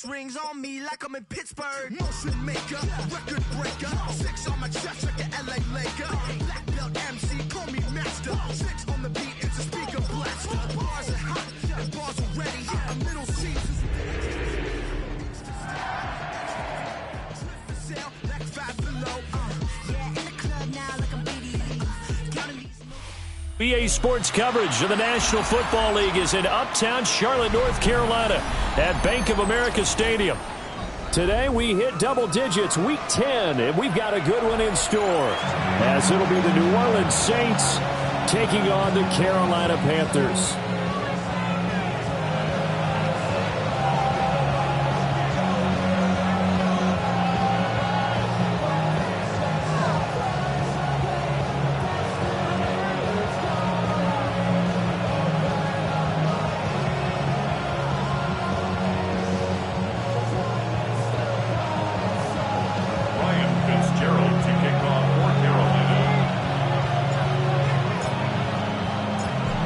rings on me like I'm in Pittsburgh. Motion maker, record breaker. 6 on my chest like an LA Laker. Black belt MC, call me master. 6 on the beat, it's a speaker blaster. Bars are hot and bars are ready. A middle season's like 5 below. Yeah, in the club now like I'm 80. Counting these. BA Sports coverage of the National Football League is in Uptown Charlotte, North Carolina at Bank of America Stadium. Today we hit double digits, week 10, and we've got a good one in store, as it'll be the New Orleans Saints taking on the Carolina Panthers.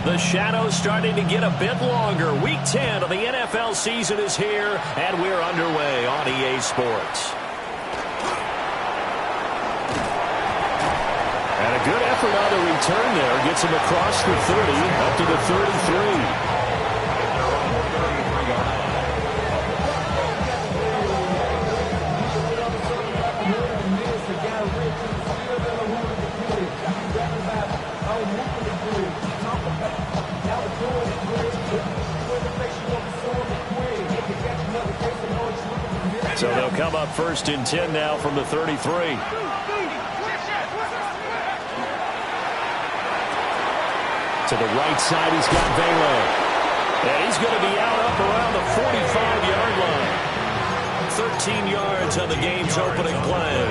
The shadow's starting to get a bit longer. Week 10 of the NFL season is here, and we're underway on EA Sports. And a good effort on the return there. Gets him across the 30, up to the 33. So they'll come up first and 10 now from the 33. To the right side, he's got Vela. And he's going to be out up around the 45-yard line. 13 yards on the game's opening play.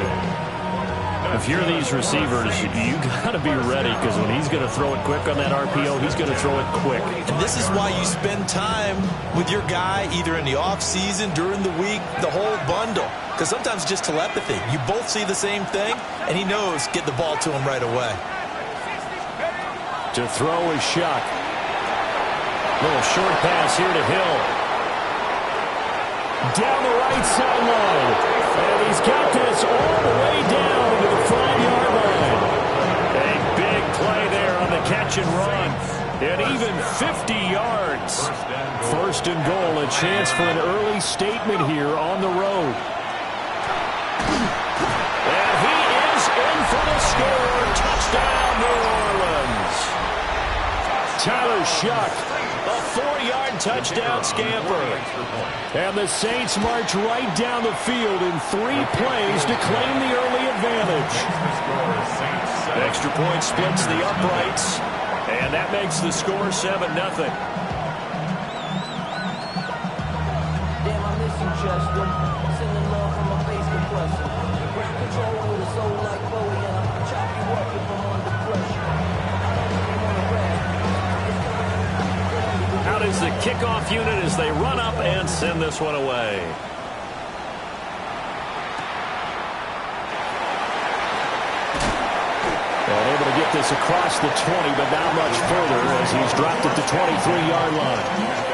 If you're these receivers, you got to be ready, because when he's going to throw it quick on that RPO, he's going to throw it quick. And this is why you spend time with your guy, either in the offseason, during the week, the whole bundle. Because sometimes just telepathy. You both see the same thing, and he knows get the ball to him right away. To throw is Shuck. Little short pass here to Hill. Down the right sideline. And he's got this all the way down to the 5-yard line. A big play there on the catch and run. And even 50 yards. First and goal, a chance for an early statement here on the road. And he is in for the score. Touchdown, New Orleans. Tyler Shuck, a 4-yard touchdown scamper. And the Saints march right down the field in 3 plays to claim the early advantage. Extra point splits the uprights, and that makes the score 7-0. Damn, I miss you, Chester. Sending love from a face compression. Break control with a soul like Bowie, and I'm choppy working from under pressure. I don't even want to rap. Out is the kickoff unit as they run up and send this one away. And able to get this across the 20, but not much further as he's dropped at the 23-yard line.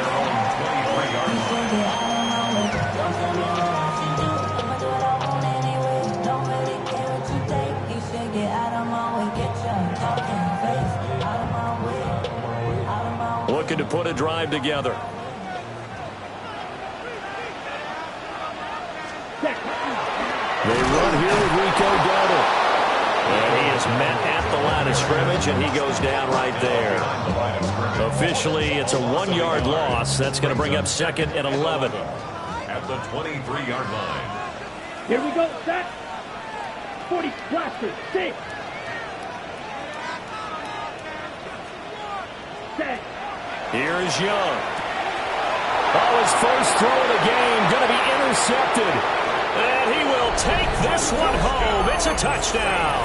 Looking to put a drive together. They run here with Rico Dowdle. And he is met at the line of scrimmage, and he goes down right there. Officially, it's a 1-yard loss. That's going to bring up 2nd and 11. At the 23-yard line. Here we go, set. 40, blaster, 6. Set. Here is Young. Oh, his first throw of the game going to be intercepted. And he will take this one home. It's a touchdown.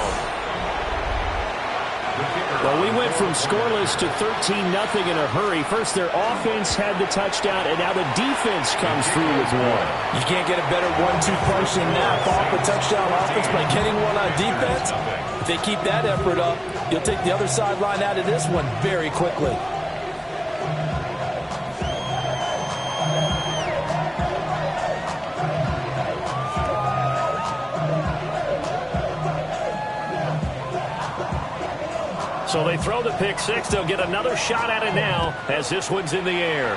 Well, we went from scoreless to 13-0 in a hurry. First, their offense had the touchdown, and now the defense comes through with one. You can't get a better 1-2 punch than that. Off a touchdown offense by getting one on defense. If they keep that effort up, you'll take the other sideline out of this one very quickly. So they throw the pick six. They'll get another shot at it now as this one's in the air.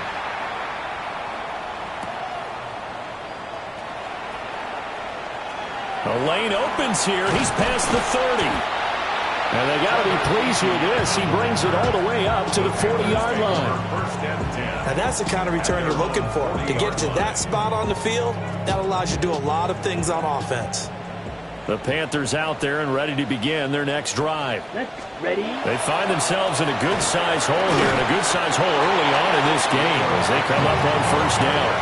The lane opens here. He's past the 30. And they got to be pleased with this. He brings it all the way up to the 40-yard line. And that's the kind of return you're looking for. To get to that spot on the field, that allows you to do a lot of things on offense. The Panthers out there and ready to begin their next drive. Ready? They find themselves in a good-sized hole here, and a good-sized hole early on in this game as they come up on first down.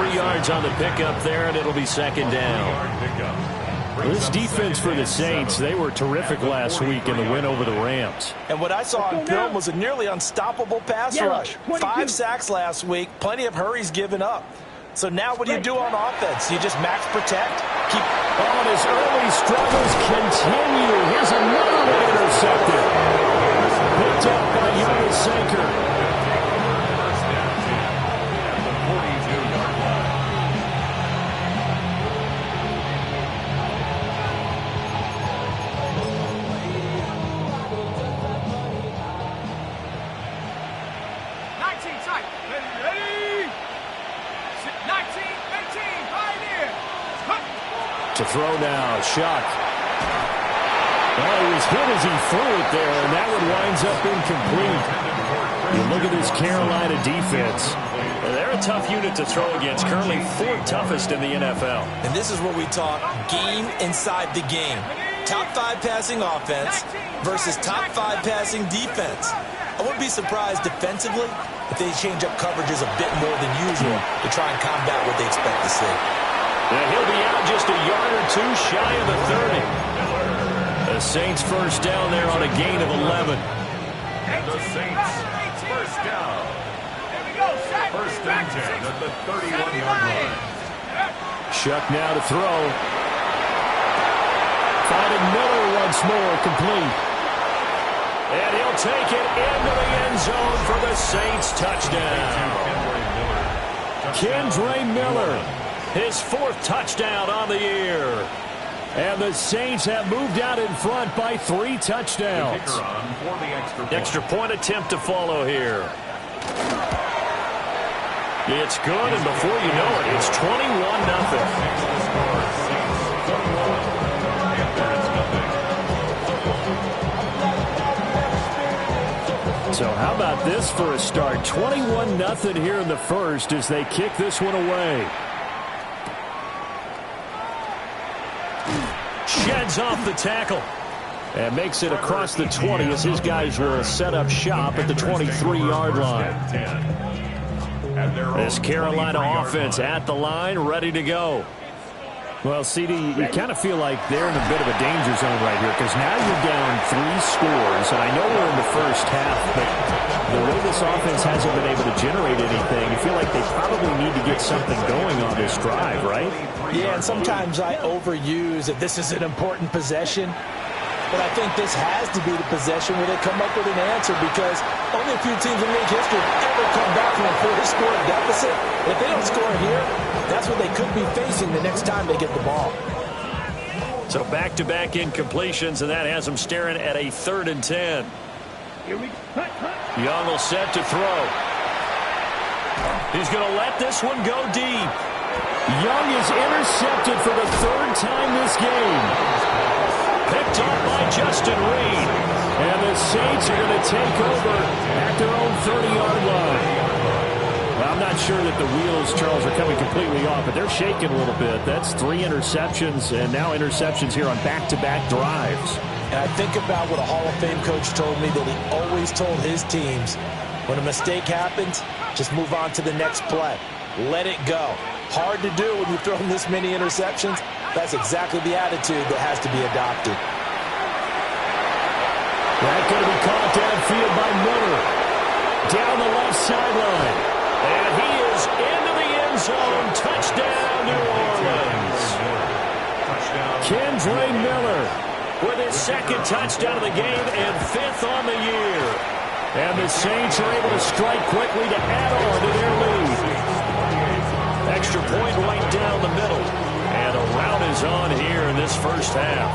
3 yards on the pickup there, and it'll be second down. This defense for the Saints, they were terrific last week in the win over the Rams. And what I saw on film was a nearly unstoppable pass rush. 5 sacks last week, plenty of hurries given up. So now what do you do on offense? You just max protect? Keep. Oh, and his early struggles continue. Here's another one intercepted. Picked up by Jonas Sanker. To throw now, Shuck. Well, he was hit as he threw it there, and that one winds up incomplete. You look at this Carolina defense. They're a tough unit to throw against, currently 4th toughest in the NFL. And this is where we talk game inside the game. Top 5 passing offense versus top 5 passing defense. I wouldn't be surprised defensively if they change up coverages a bit more than usual to try and combat what they expect to see. And he'll be out just a yard or two shy of the 30. The Saints first down there on a gain of 11. The Saints first down. First and 10 at the 31-yard line. Shuck now to throw. Finding Miller once more, complete. And he'll take it into the end zone for the Saints touchdown. Kendre Miller. His 4th touchdown on the year. And the Saints have moved out in front by 3 touchdowns. Extra point attempt to follow here. It's good, and before you know it, it's 21-0. So how about this for a start? 21-0 here in the first as they kick this one away. Sheds off the tackle and makes it across the 20 as his guys will set up shop at the 23-yard line. This Carolina offense at the line, ready to go. Well, CD, you kind of feel like they're in a bit of a danger zone right here because now you're down 3 scores, and I know we're in the first half, but the way this offense hasn't been able to generate anything, you feel like they probably need to get something going on this drive, right? Yeah, and sometimes I overuse that this is an important possession, but I think this has to be the possession where they come up with an answer because only a few teams in league history ever come back from a 4-score deficit. If they don't score here, that's what they could be facing the next time they get the ball. So back-to-back incompletions, and that has them staring at a 3rd and 10. Young will set to throw. He's going to let this one go deep. Young is intercepted for the 3rd time this game. Picked up by Justin Reed. And the Saints are going to take over at their own 30-yard line. Well, I'm not sure that the wheels, Charles, are coming completely off, but they're shaking a little bit. That's 3 interceptions, and now interceptions here on back-to-back drives. And I think about what a Hall of Fame coach told me that he always told his teams, when a mistake happens, just move on to the next play. Let it go. Hard to do when you've thrown this many interceptions. That's exactly the attitude that has to be adopted. That's going to be caught downfield by Miller. Down the left sideline. And he is into the end zone. Touchdown, New Orleans. Kendre Miller with his 2nd touchdown of the game and 5th on the year. And the Saints are able to strike quickly to add on to their lead. Extra point right down the middle. And a rout is on here in this first half.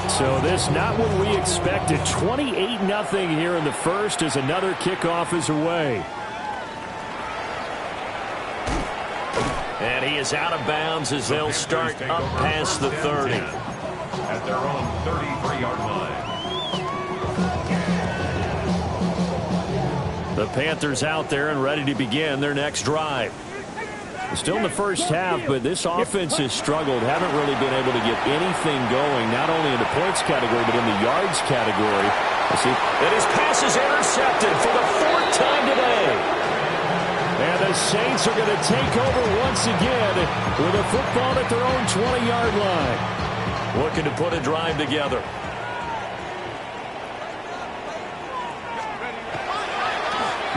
So this not what we expected. 28-0 here in the first as another kickoff is away. And he is out of bounds as they'll start up past the 30. At their own 33-yard line. The Panthers out there and ready to begin their next drive. Still in the first half, but this offense has struggled. Haven't really been able to get anything going, not only in the points category, but in the yards category. Let's see. And his pass is intercepted for the 4th time today. And the Saints are going to take over once again with a football at their own 20-yard line. Looking to put a drive together.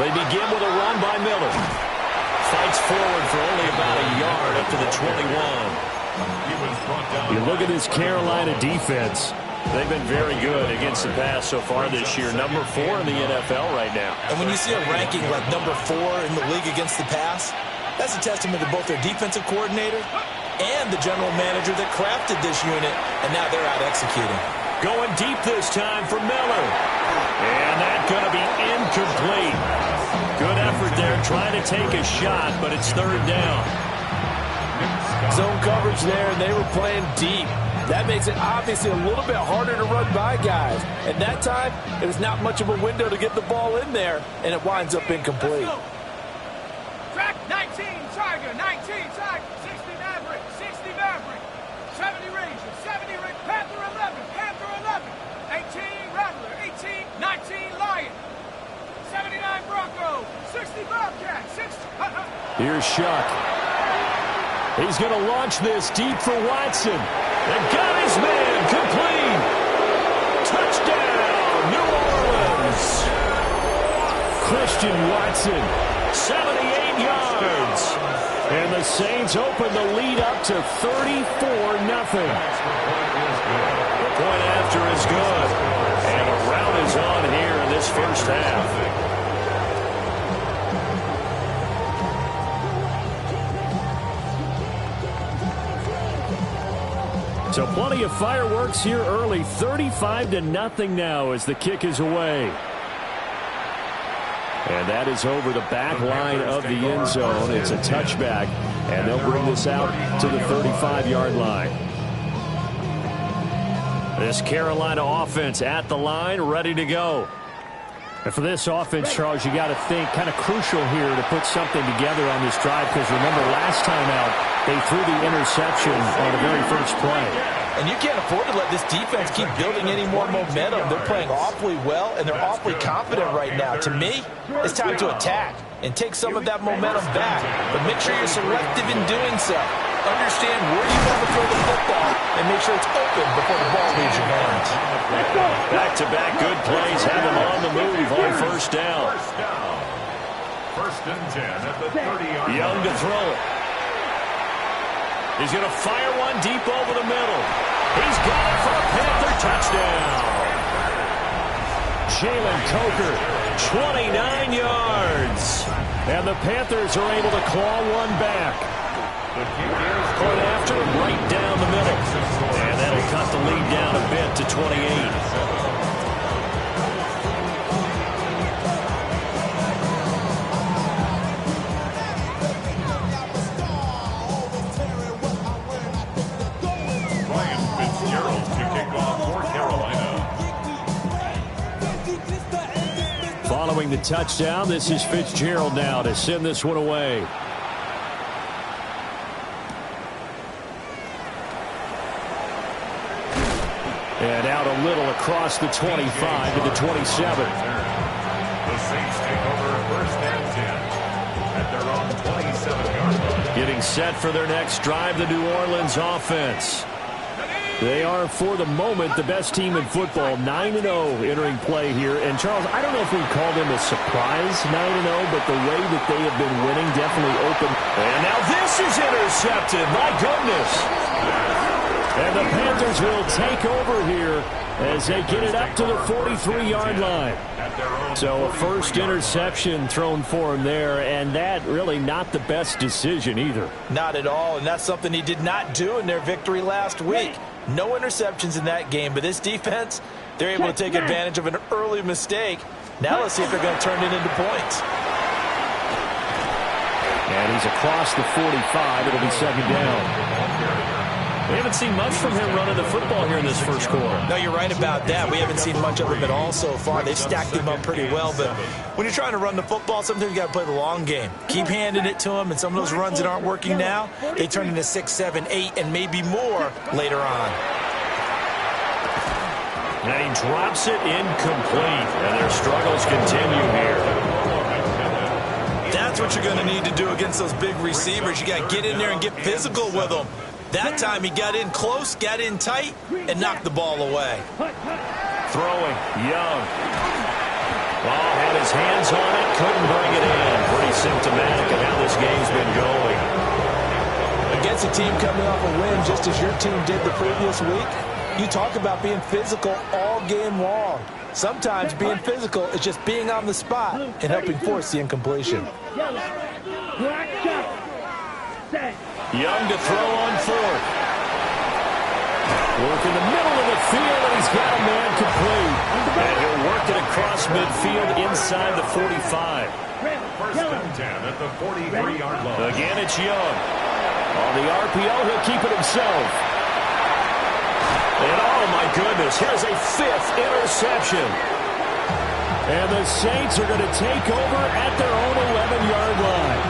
They begin with a run by Miller. Fights forward for only about a yard up to the 21. You look at this Carolina defense. They've been very good against the pass so far this year. Number 4 in the NFL right now. And when you see a ranking like number 4 in the league against the pass, that's a testament to both their defensive coordinator and the general manager that crafted this unit, and now they're out executing. Going deep this time for Miller. And that's going to be incomplete. Good effort there trying to take a shot, but it's 3rd down. Zone coverage there, and they were playing deep. That makes it obviously a little bit harder to run by guys. At that time, it was not much of a window to get the ball in there, and it winds up incomplete. Track 19, Tiger, 19, Tiger, 60 Maverick, 60 Maverick, 70 Ranger, 70 Ranger, Panther 11, Panther 11, 18 Rattler, 18, 19 Lion, 79 Bronco, 60 Bobcat, 60. Here's Shuck. He's going to launch this deep for Watson. And got his man complete. Touchdown, New Orleans. Christian Watson, 78 yards. And the Saints open the lead up to 34-0. The point after is good. And a rout is on here in this first half. So plenty of fireworks here early. 35-0 now as the kick is away. And that is over the back line of the end zone. It's a touchback, and they'll bring this out to the 35-yard line. This Carolina offense at the line, ready to go. And for this offense, Charles, you got to think kind of crucial here to put something together on this drive, because remember last time out, they threw the interception on the very first play. And you can't afford to let this defense keep building any more momentum. They're playing awfully well, and they're awfully confident right now. To me, it's time to attack and take some of that momentum back. But make sure you're selective in doing so. Understand where you want to throw the football and make sure it's open before the ball leaves your hands. Back-to-back good plays have him on the move on first down. First and 10 at the 30-yard line. Young to throw it. He's going to fire one deep over the middle. He's got it for a Panther touchdown. Jalen Coker, 29 yards. And the Panthers are able to claw one back. Point after, right down the middle. And that'll cut the lead down a bit to 28. Following the touchdown, this is Fitzgerald now to send this one away. And out a little across the 25 to the 27. The Saints take over first and 10 at their own 27-yard line. Getting set for their next drive, the New Orleans offense. They are, for the moment, the best team in football, 9-0 entering play here. And, Charles, I don't know if we call them a surprise 9-0, but the way that they have been winning definitely open. And now this is intercepted. My goodness. And the Panthers will take over here as they get it up to the 43-yard line. So a first interception thrown for him there, and that really not the best decision either. Not at all, and that's something he did not do in their victory last week. No interceptions in that game, but this defense, they're able to take advantage of an early mistake. Now let's see if they're going to turn it into points. And he's across the 45. It'll be second down. We haven't seen much from him running the football here in this first quarter. No, you're right about that. We haven't seen much of him at all so far. They've stacked him up pretty well, but when you're trying to run the football, sometimes you got to play the long game. Keep handing it to him, and some of those runs that aren't working now, they turn into 6, 7, 8, and maybe more later on. And he drops it incomplete, and their struggles continue here. That's what you're going to need to do against those big receivers. You got to get in there and get physical with them. That time he got in close, got in tight, and knocked the ball away. Throwing, Young. Ball had his hands on it, couldn't bring it in. Pretty symptomatic of how this game's been going. Against a team coming off a win just as your team did the previous week, you talk about being physical all game long. Sometimes being physical is just being on the spot and helping force the incompletion. Young to throw on fourth. Work in the middle of the field, and he's got a man complete. And he'll work it across midfield inside the 45. First and 10 at the 43-yard line. Again, it's Young. On the RPO, he'll keep it himself. And oh, my goodness, here's a 5th interception. And the Saints are going to take over at their own 11-yard line.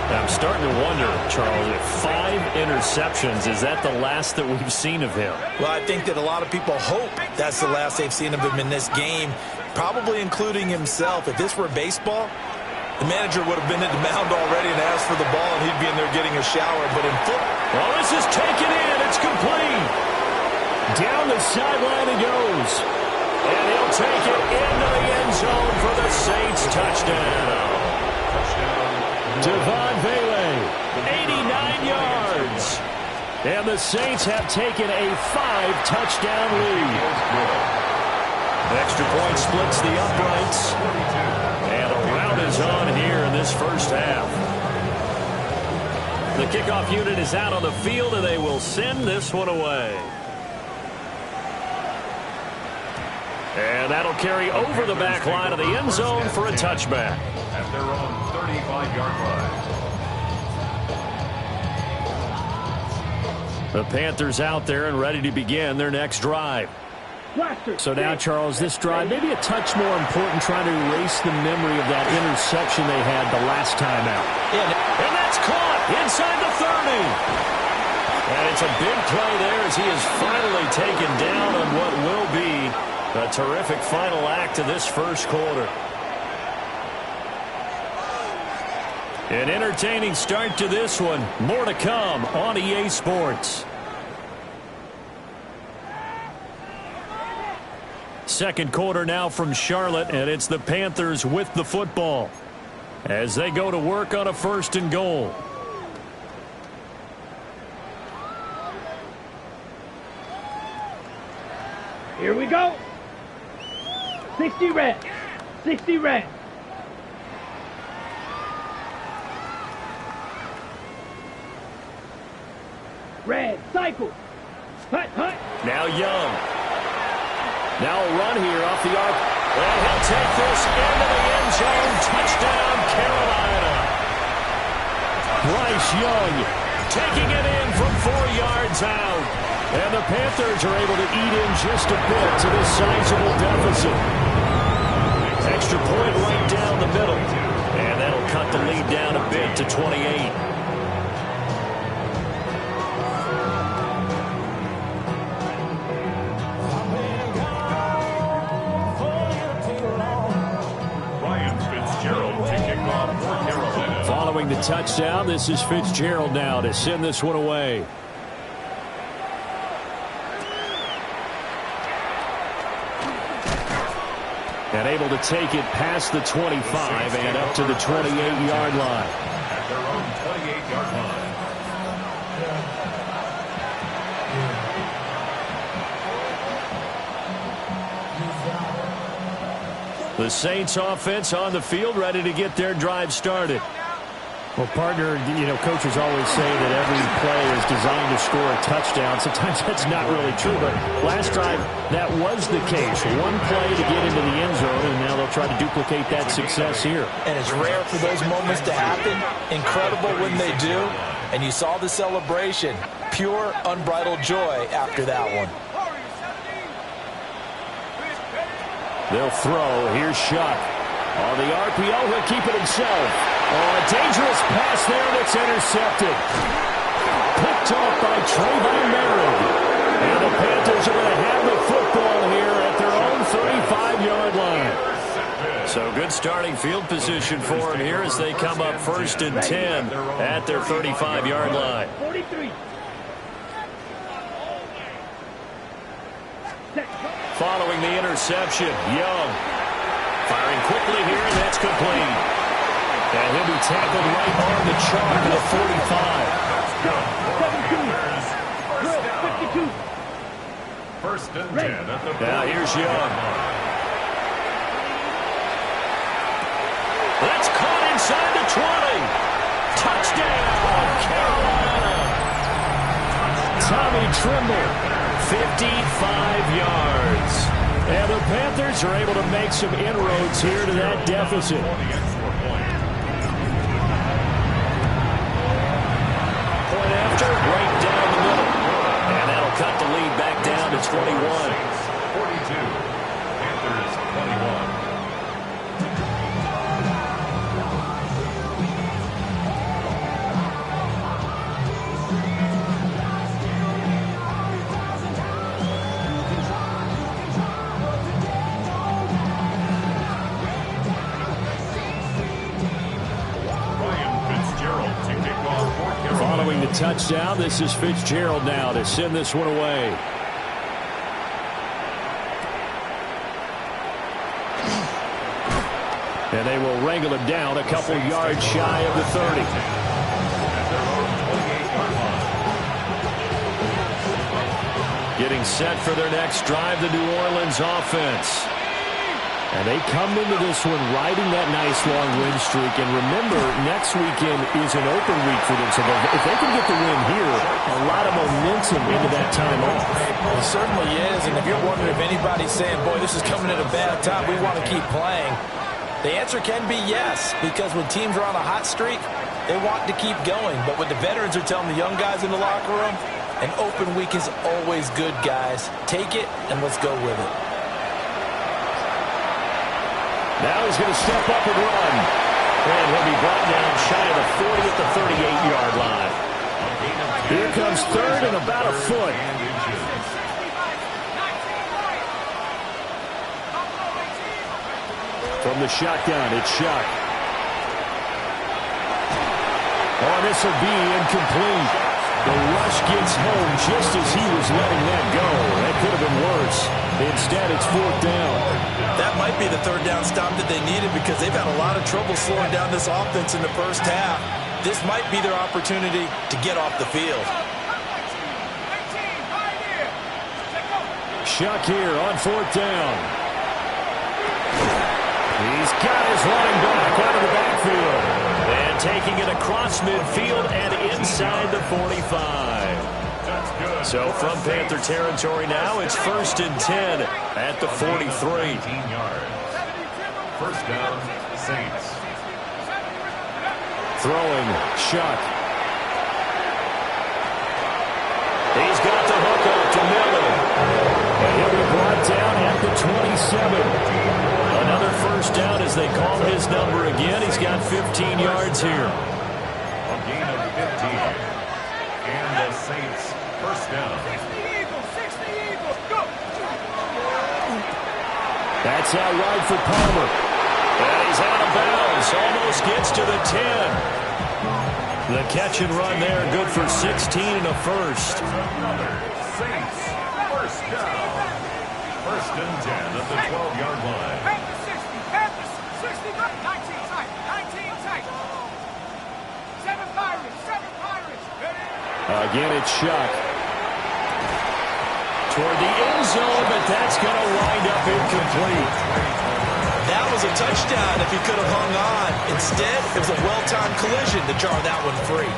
I'm starting to wonder, Charles, if 5 interceptions, is that the last that we've seen of him? Well, I think that a lot of people hope that's the last they've seen of him in this game, probably including himself. If this were baseball, the manager would have been at the mound already and asked for the ball, and he'd be in there getting a shower. But in football... Well, this is taken in. It's complete. Down the sideline he goes. And he'll take it into the end zone for the Saints touchdown. Devon Vele, 89 yards. And the Saints have taken a 5-touchdown lead. Extra point splits the uprights. And a rout is on here in this first half. The kickoff unit is out on the field, and they will send this one away. And that'll carry over the back line of the end zone for a touchback. At their own 35-yard line. The Panthers out there and ready to begin their next drive. So now, Charles, this drive maybe a touch more important, trying to erase the memory of that interception they had the last time out. And that's caught inside the 30. And it's a big play there as he is finally taken down on what will be a terrific final act to this first quarter. An entertaining start to this one. More to come on EA Sports. Second quarter now from Charlotte, and it's the Panthers with the football as they go to work on a 1st and goal. Here we go. 60 red. 60 red. Red, cycle. Hut, hut. Now Young. Now a run here off the arc. And he'll take this into the end zone. Touchdown, Carolina. Bryce Young taking it in from 4 yards out. And the Panthers are able to eat in just a bit to this sizable deficit. Extra point right down the middle. And that'll cut the lead down a bit to 28. Following the touchdown, this is Fitzgerald now to send this one away. And able to take it past the 25 and up to the 28-yard line. At their own 28-yard line. The Saints offense on the field, ready to get their drive started. Well, partner, coaches always say that every play is designed to score a touchdown. Sometimes that's not really true, but last drive, that was the case. One play to get into the end zone, and now they'll try to duplicate that success here. And it's rare for those moments to happen. Incredible when they do. And you saw the celebration. Pure, unbridled joy after that one. They'll throw. Here's Shuck. On the RPO, he'll keep it himself. Oh, a dangerous pass there that's intercepted. Picked off by Trayvon Merritt. And the Panthers are going to have the football here at their own 35-yard line. So good starting field position for them here as they come up 1st and 10 at their 35-yard line. 43. Following the interception, Young. Firing quickly here, and that's complete. And he'll be tackled right on the chalk to the 45. 52. First and 10 at the Now here's Young. That's caught inside the 20. Touchdown, Carolina. Tommy Trimble, 55 yards. And the Panthers are able to make some inroads here to that deficit. Point after, right down the middle. And that'll cut the lead back down to 21. 42. Panthers 21. Following the touchdown, this is Fitzgerald now to send this one away. And they will wrangle him down a couple yards shy of the 30. Getting set for their next drive, the New Orleans offense. And they come into this one riding that nice long win streak. And remember, next weekend is an open week for them. So if they can get the win here, a lot of momentum into that time off. It certainly is. And if you're wondering if anybody's saying, boy, this is coming at a bad time, we want to keep playing, the answer can be yes. Because when teams are on a hot streak, they want to keep going. But what the veterans are telling the young guys in the locker room, an open week is always good, guys. Take it and let's go with it. Now he's going to step up and run. And he'll be brought down shy of the 40 at the 38-yard line. Here comes third and about a foot. From the shotgun, it's Shuck. Oh, this will be incomplete. The rush gets home just as he was letting that go. That could have been worse. Instead, it's 4th down. That might be the 3rd down stop that they needed because they've had a lot of trouble slowing down this offense in the first half. This might be their opportunity to get off the field. Shuck here on 4th down. He's got his running back out of the backfield. And taking it across midfield and inside the 45. So from Panther territory now, it's 1st and 10 at the 43. 18 yards. First down, Saints. Throwing, Shuck. He's got the hook up to Miller. And he'll be brought down at the 27. Another first down as they call his number again. He's got 15 yards here. A gain of 15. And the Saints first down. 60 Eagles, go! That's out wide for Palmer. And he's out of bounds. Almost gets to the 10. The catch and run there, good for 16 and a first. Another Saints first down. 1st and 10 at the 12-yard line. Panthers 60, 19 tight, 19 tight. 7 Pirates. Again, it's Shuck. Toward the end zone, but that's going to wind up incomplete. That was a touchdown if he could have hung on. Instead, it was a well-timed collision to jar that one free.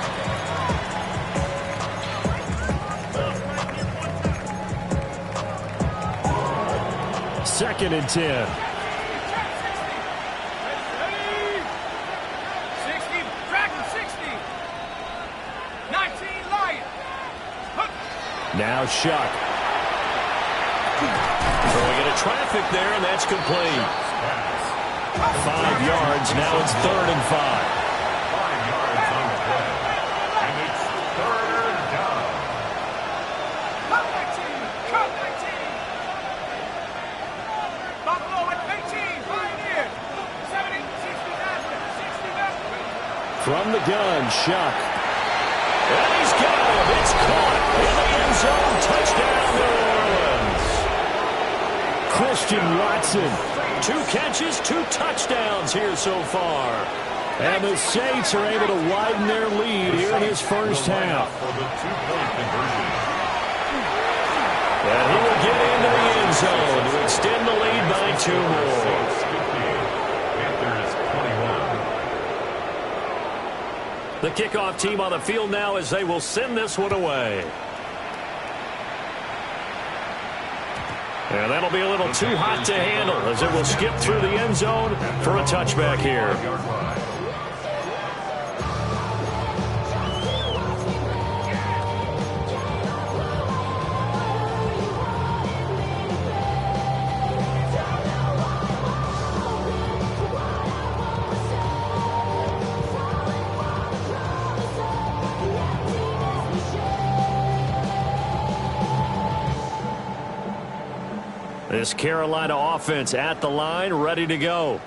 Second and 10. 60, Dragon 60. 19, Lion. Now Shuck. Throwing into traffic there, and that's complete. 5 yards, now it's 3rd and 5. 5 yards on the play. And it's 3rd down. Cut 19, cut 19. Buffalo at 18, Pioneer. 70, 60 Maverick, 60 Maverick. From the gun, Shuck. And he's got him. It's caught in the end zone. Touchdown, New Orleans. Christian Watson. 2 catches, 2 touchdowns here so far. And the Saints are able to widen their lead here in this first half. For the 2-point conversion. And he will get into the end zone to extend the lead by 2 more. Panthers 21. The kickoff team on the field now as they will send this one away. And that'll be a little too hot to handle as it will skip through the end zone for a touchback here. This Carolina offense at the line, ready to go.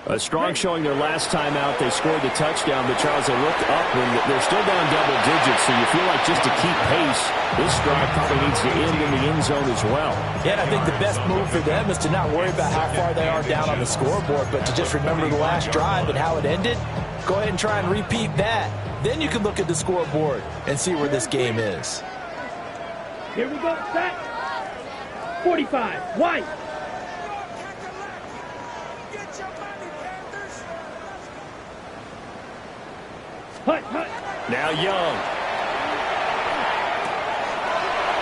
A strong showing their last time out. They scored the touchdown, but Charles, they looked up when they're still down double digits, so you feel like just to keep pace, this drive probably needs to end in the end zone as well. Yeah, and I think the best move for them is to not worry about how far they are down on the scoreboard, but to just remember the last drive and how it ended. Go ahead and try and repeat that. Then you can look at the scoreboard and see where this game is. Here we go, set. 45, white. Hut, hut. Now Young.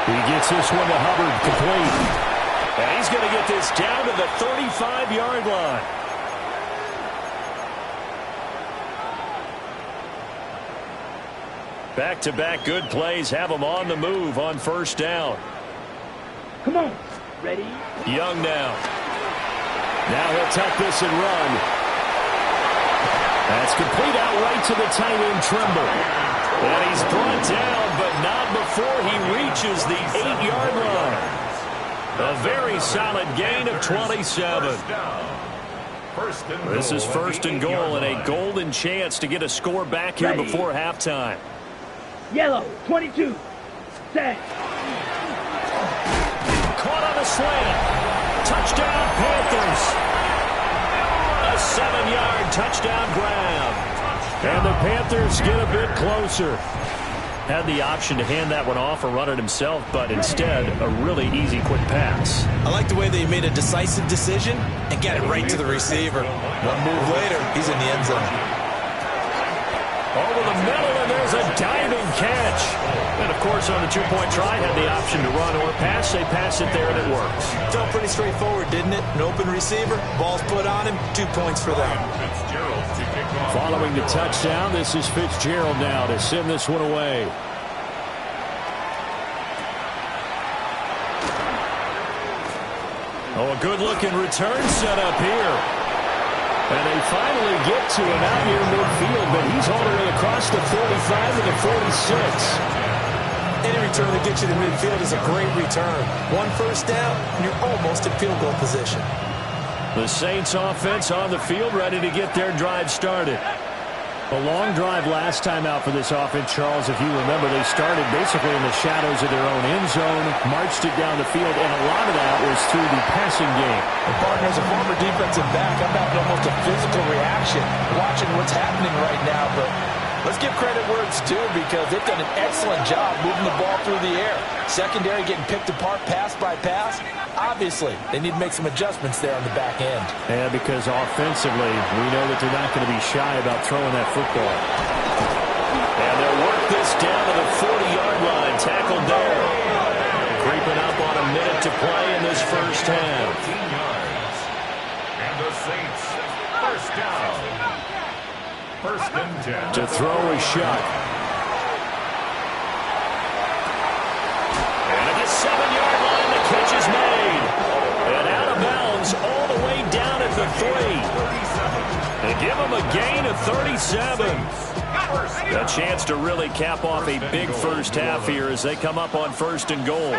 He gets this one to Hubbard, complete. And he's going to get this down to the 35-yard line. Back-to-back good plays have him on the move on first down. Come on. Ready? Young now. Now he'll tuck this and run. That's complete out right to the tight end, Trimble. And he's brought down, but not before he reaches the 8-yard line. A very solid gain of 27. This is first and goal and a golden chance to get a score back here before halftime. Yellow, 22. Set. Caught on a slant. Touchdown, Panthers. A 7-yard touchdown grab. And the Panthers get a bit closer. Had the option to hand that one off or run it himself, but instead, a really easy quick pass. I like the way they made a decisive decision and got it right to the receiver. One move later, he's in the end zone. Over the middle, and there's a diving catch. And, of course, on the 2-point try, had the option to run or pass. They pass it there, and it works. Felt pretty straightforward, didn't it? An open receiver, ball's put on him, 2 points for them. Following the touchdown, this is Fitzgerald now to send this one away. Oh, a good-looking return set up here. And they finally get to him out near midfield, but he's all the way across the 45 to the 46. Any return that gets you to midfield is a great return. 1 first down, and you're almost in field goal position. The Saints offense on the field, ready to get their drive started. A long drive last time out for this offense, Charles. If you remember, they started basically in the shadows of their own end zone, marched it down the field, and a lot of that was through the passing game. And partner, as a former defensive back, I'm having almost a physical reaction watching what's happening right now, but Let's give credit where it's due because they've done an excellent job moving the ball through the air. Secondary getting picked apart pass by pass. Obviously, they need to make some adjustments there on the back end. Yeah, because offensively, we know that they're not going to be shy about throwing that football. And they'll work this down to the 40-yard line. Tackled there. Creeping up on a minute to play in this first half. 15 yards. And the Saints, first down. First and 10. To throw is Shuck. And at the 7-yard line, the catch is made. And out of bounds all the way down at the 3. They give him a gain of 37. A chance to really cap off a big first half here as they come up on 1st and goal.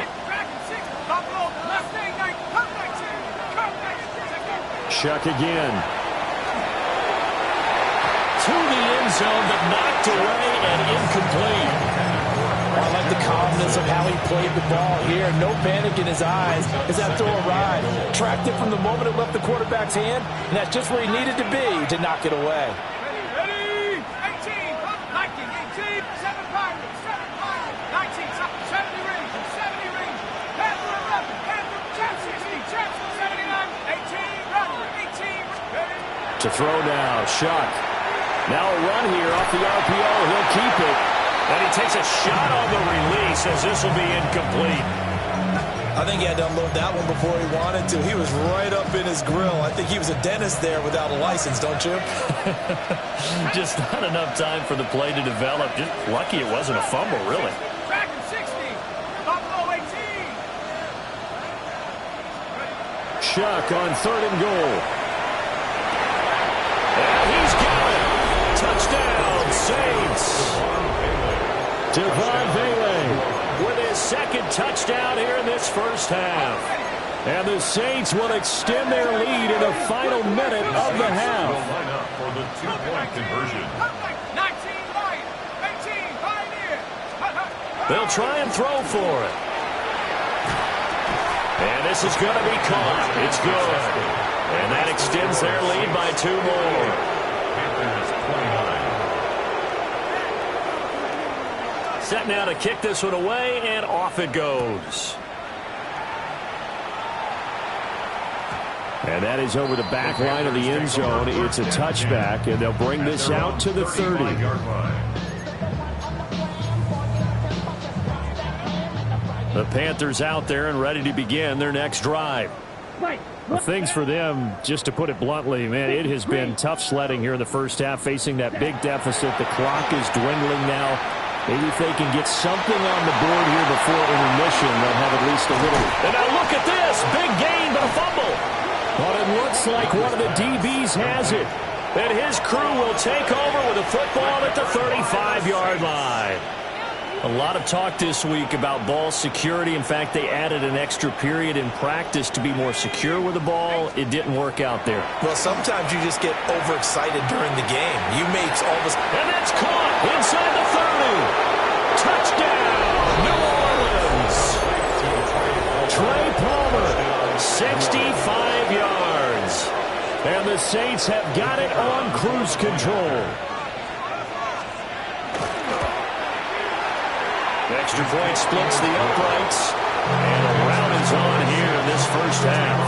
Shuck again. To the end zone, but knocked away and incomplete. I like the calmness of how he played the ball here. No panic in his eyes as that throw arrived. Tracked it from the moment it left the quarterback's hand, and that's just where he needed to be to knock it away. Ready? 18, 19, 18, 7 Pirates, 70 Rangers, 70 Rangers, Panther 11, Panther, Jet 60, Jet 79, 18, Runner, 18, ready? To throw now, Shuck. Now a run here off the RPO. He'll keep it. And he takes a shot on the release as this will be incomplete. I think he had to unload that one before he wanted to. He was right up in his grill. I think he was a dentist there without a license, don't you? Just not enough time for the play to develop. Just lucky it wasn't a fumble, really. Dragon 60, Buffalo 18. Shuck on 3rd and goal. And he's got it. Touchdown, Saints. Devon Bailey with his 2nd touchdown here in this first half. And the Saints will extend their lead in the final minute of the half. Line up for the 2-point conversion. 19 Lion, 18 Pioneer. They'll try and throw for it. And this is going to be caught. It's good. And that extends their lead by 2 more. Panthers 29. Set now to kick this one away, and off it goes. And that is over the back line of the end zone. It's a touchback, and they'll bring this out to the 30. The Panthers out there and ready to begin their next drive. Well, things for them, just to put it bluntly, man, it has been tough sledding here in the first half, facing that big deficit. The clock is dwindling now. Maybe if they can get something on the board here before intermission, they'll have at least a little. And now look at this. Big gain, but a fumble. But it looks like one of the DBs has it. And his crew will take over with a football at the 35-yard line. A lot of talk this week about ball security. In fact, they added an extra period in practice to be more secure with the ball. It didn't work out there. Well, sometimes you just get overexcited during the game. You make all this. And that's caught inside the 30. Touchdown, New Orleans. Trey Palmer, 65 yards. And the Saints have got it on cruise control. Extra point splits the uprights. And a round is on here in this first half.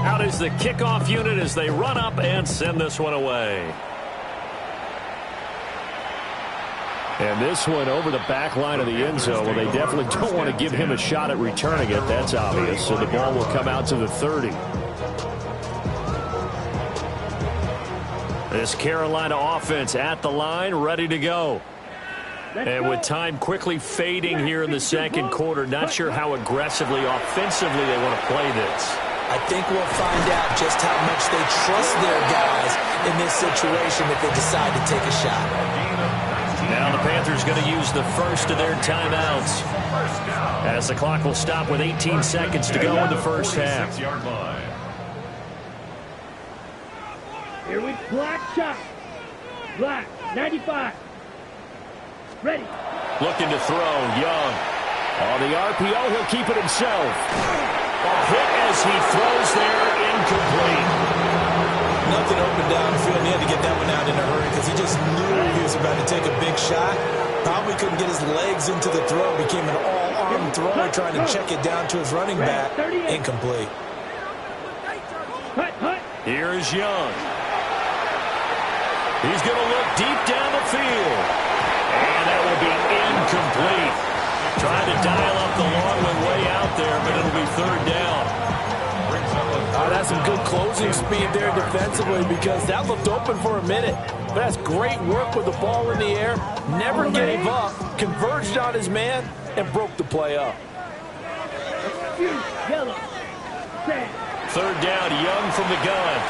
Out is the kickoff unit as they run up and send this one away. And this one over the back line of the end zone. Well, they definitely don't want to give him a shot at returning it. That's obvious. So the ball will come out to the 30. This Carolina offense at the line, ready to go. And with time quickly fading here in the second quarter, not sure how aggressively, offensively they want to play this. I think we'll find out just how much they trust their guys in this situation if they decide to take a shot. Now the Panthers going to use the first of their timeouts as the clock will stop with 18 seconds to go in the first half. Here we black shot. Black, 95. Ready. Looking to throw, Young. On the RPO, he'll keep it himself. hit as he throws there, incomplete. Nothing open downfield. He had to get that one out in a hurry because he just knew he was about to take a big shot. Probably couldn't get his legs into the throw. Became an all-arm thrower trying to check it down to his running back. Incomplete. Here is Young. He's going to look deep down the field. And that will be incomplete. Trying to dial up the long one way out there, but it'll be third down. That's some good closing speed there defensively because that looked open for a minute. But that's great work with the ball in the air. Never gave up, converged on his man, and broke the play up. Third down, Young from the gun.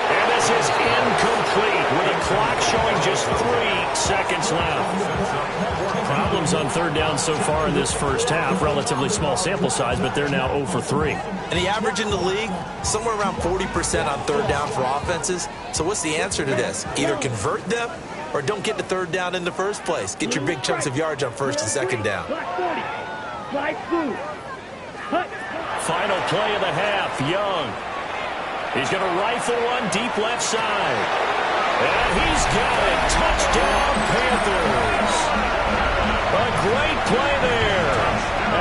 And this is incomplete with a clock showing just 3 seconds left. Problems on third down so far in this first half. Relatively small sample size, but they're now 0 for 3. And the average in the league, somewhere around 40% on third down for offenses. So what's the answer to this? Either convert them or don't get to third down in the first place. Get your big chunks of yards on first and second down. Final play of the half, Young. He's going to rifle one deep left side. And he's got it. Touchdown, Panthers. A great play there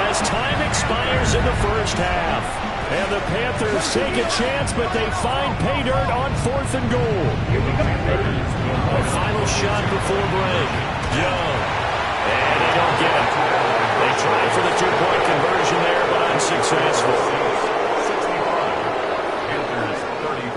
as time expires in the first half. And the Panthers take a chance, but they find pay dirt on 4th and goal. A final shot before break. Young. And they don't get it. They try for the 2-point conversion there, but unsuccessful. 65. Panthers 35.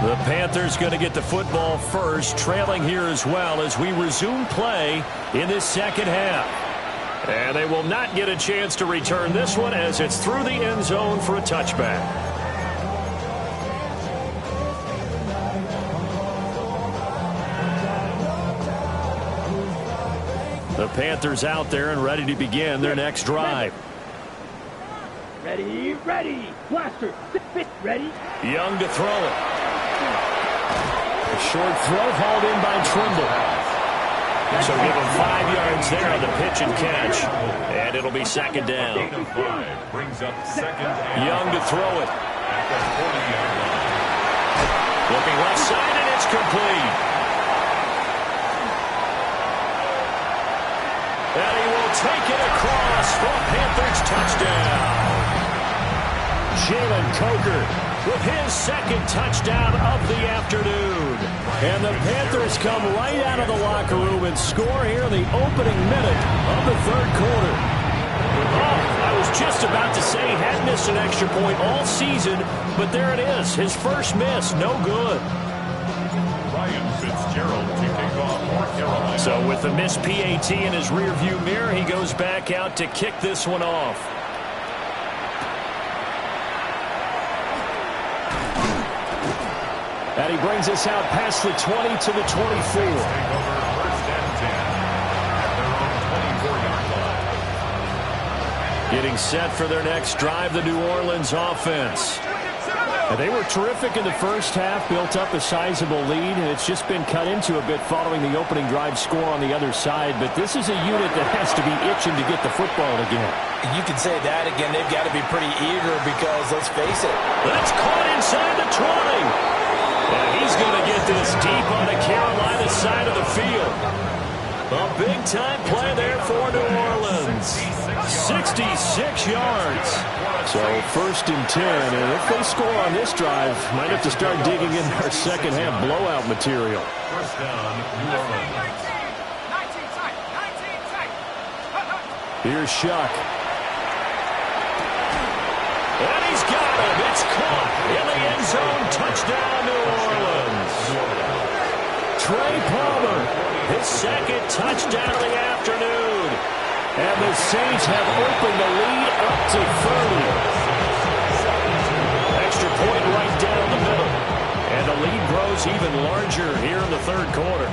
The Panthers going to get the football first, trailing here as well as we resume play in this second half. And they will not get a chance to return this one as it's through the end zone for a touchback. The Panthers out there and ready to begin their next drive. Ready, ready. Blaster, ready. Young to throw it. A short throw hauled in by Trimble. So give him 5 yards there on the pitch and catch. And it'll be second down. Brings up second and Young to throw it. at the 40-yard line. Looking left side, and it's complete. And he will take it across for a Panthers touchdown. Jalen Coker with his second touchdown of the afternoon. And the Panthers come right out of the locker room and score here in the opening minute of the third quarter. Oh, I was just about to say he had missed an extra point all season, but there it is. His first miss, no good. Ryan Fitzgerald to kick off North Carolina. So with the missed PAT in his rearview mirror, he goes back out to kick this one off. And he brings us out past the 20 to the 24. Take over first and 10 at their own 24-yard line. Getting set for their next drive, the New Orleans offense. And they were terrific in the first half, built up a sizable lead, and it's just been cut into a bit following the opening drive score on the other side. But this is a unit that has to be itching to get the football again. You can say that again. They've got to be pretty eager because, let's face it, That's caught inside the 20. And he's going to get this deep on the Carolina side of the field. A big-time play there for New Orleans. 66 yards. So first and 10, and if they score on this drive, might have to start digging in our second half blowout material. First down, New Orleans. 19 tight, 19 tight. Here's Shuck. And he's got him. It's caught in the end zone. Touchdown, New Orleans. Trey Palmer, his second touchdown of the afternoon. And the Saints have opened the lead up to 30. Extra point right down the middle. And the lead grows even larger here in the third quarter.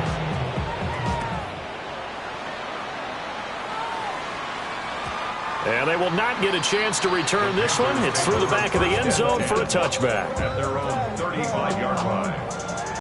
And they will not get a chance to return this one. It's through the back of the end zone for a touchback. At their own 35-yard line.